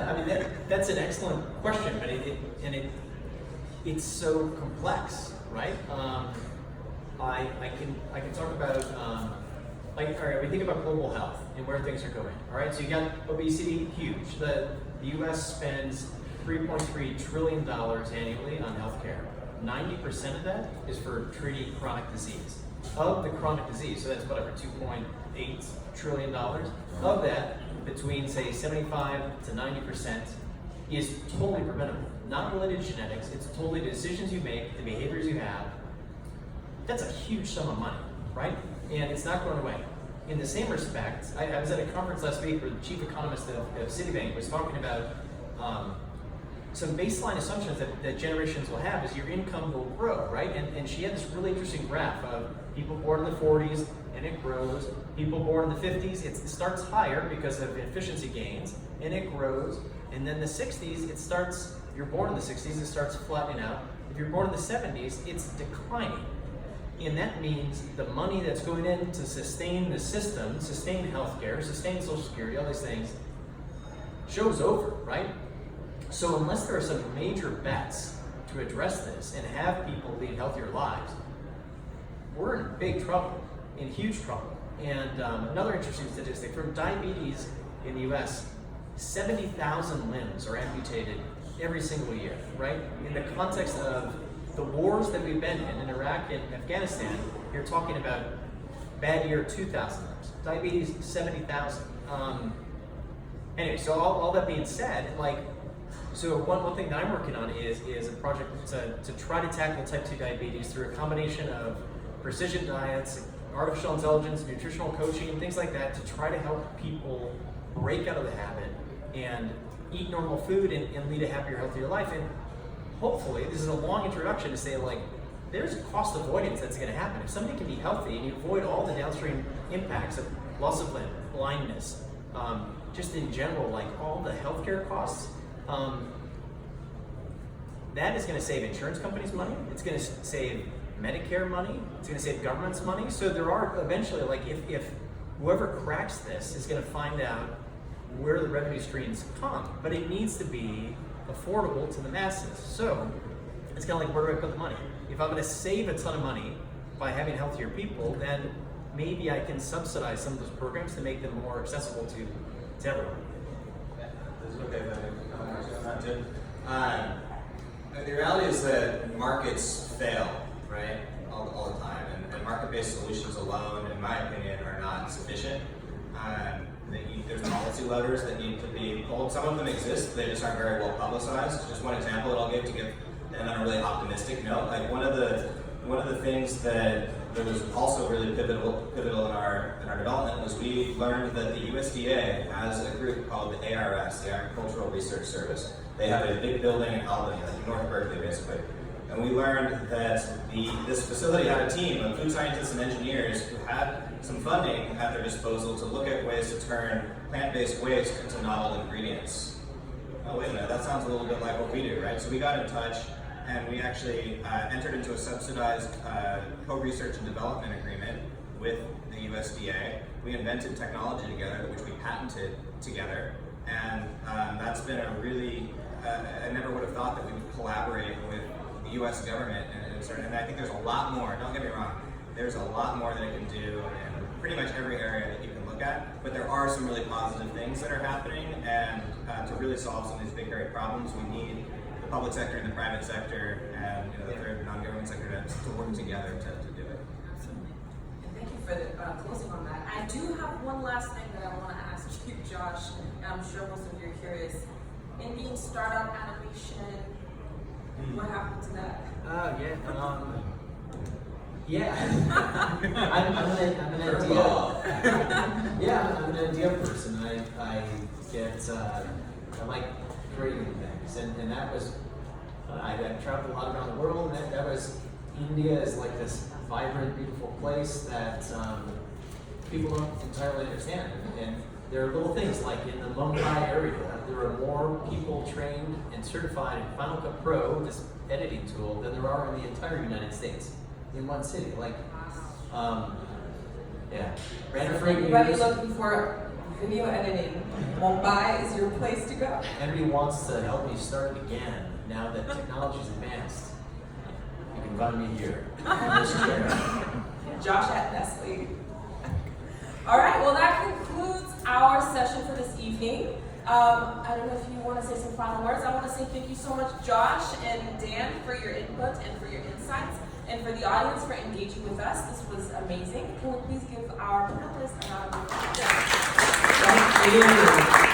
I mean, that's an excellent question, but it's so complex, right? I can talk about like, all right, we think about global health and where things are going. All right, so you got obesity, huge. The U.S. spends $3.3 trillion annually on healthcare. 90% of that is for treating chronic disease. Of the chronic disease, so that's whatever, $2.8 trillion. Of that, between say 75 to 90% is totally preventable. Not related to genetics, it's totally the decisions you make, the behaviors you have. That's a huge sum of money, right? And it's not going away. In the same respect, I was at a conference last week where the chief economist of Citibank was talking about some baseline assumptions that generations will have as your income will grow, right? And she had this really interesting graph of people born in the 40s and it grows. People born in the 50s, it starts higher because of efficiency gains and it grows. And then the 60s, you're born in the 60s, it starts flattening out. If you're born in the 70s, it's declining. And that means the money that's going in to sustain the system, sustain healthcare, sustain Social Security, all these things, show's over, right? So unless there are some major bets to address this and have people lead healthier lives, we're in big trouble, in huge trouble. And another interesting statistic, from diabetes in the US, 70,000 limbs are amputated every single year, right? In the context of the wars that we've been in Iraq and Afghanistan, you're talking about bad year 2,000 limbs. Diabetes, 70,000. Anyway, so all that being said, so one thing that I'm working on is a project to try to tackle type 2 diabetes through a combination of precision diets, artificial intelligence, nutritional coaching, things like that, to try to help people break out of the habit and eat normal food and lead a happier, healthier life. And hopefully, this is a long introduction to say, there's a cost avoidance that's going to happen. If somebody can be healthy and you avoid all the downstream impacts of loss of limb, blindness, just in general, all the healthcare costs, that is going to save insurance companies money. It's going to save Medicare money. It's going to save governments money. So there are eventually, if whoever cracks this is going to find out where the revenue streams come, but it needs to be affordable to the masses. So it's kind of like, where do I put the money? If I'm going to save a ton of money by having healthier people, then maybe I can subsidize some of those programs to make them more accessible to everyone. This is okay, the reality is that markets fail, right, all the time, and market-based solutions alone, in my opinion, are not sufficient. There's policy levers that need to be pulled. Some of them exist, they just aren't very well publicized. Just one example that I'll give and on a really optimistic note, one of the things that was also really pivotal in our development was we learned that the USDA has a group called the ARS, the Agricultural Research Service. They have a big building in Albany, North Berkeley, basically. And we learned that this facility had a team of food scientists and engineers who had some funding at their disposal to look at ways to turn plant-based waste into novel ingredients. Oh, wait a minute, that sounds a little bit like what we do, right? So we got in touch and we actually entered into a subsidized co-research and development agreement with the USDA. We invented technology together, which we patented together. And that's been a really, I never would have thought that we would collaborate with the US government, and I think there's a lot more, don't get me wrong, there's a lot more that it can do in pretty much every area that you can look at, but there are some really positive things that are happening, and to really solve some of these big, hairy problems, we need the public sector and the private sector, and the third non-government sector to work together to do it. Absolutely. And thank you for the closing on that. I do have one last thing that I want to ask you, Josh, and I'm sure most of you are curious. Indian startup animation, what happened to that? Oh, I'm an idea. I'm an idea person. I like creating things, and that was. I've traveled a lot around the world, and that was. India is like this vibrant, beautiful place that people don't entirely understand, and there are little things like in the Mumbai area, there are more people trained and certified in Final Cut Pro, this editing tool, than there are in the entire United States in one city. Everybody Random looking for video editing, Mumbai is your place to go. Anybody wants to help me start it again, now that technology's advanced, you can find me here, in this chair. Josh at Nestle. All right, well that concludes our session for this evening. I don't know if you want to say some final words. I want to say thank you so much, Josh and Dan, for your input and for your insights, and for the audience for engaging with us. This was amazing. Can we please give our panelists a round of applause? Thank you.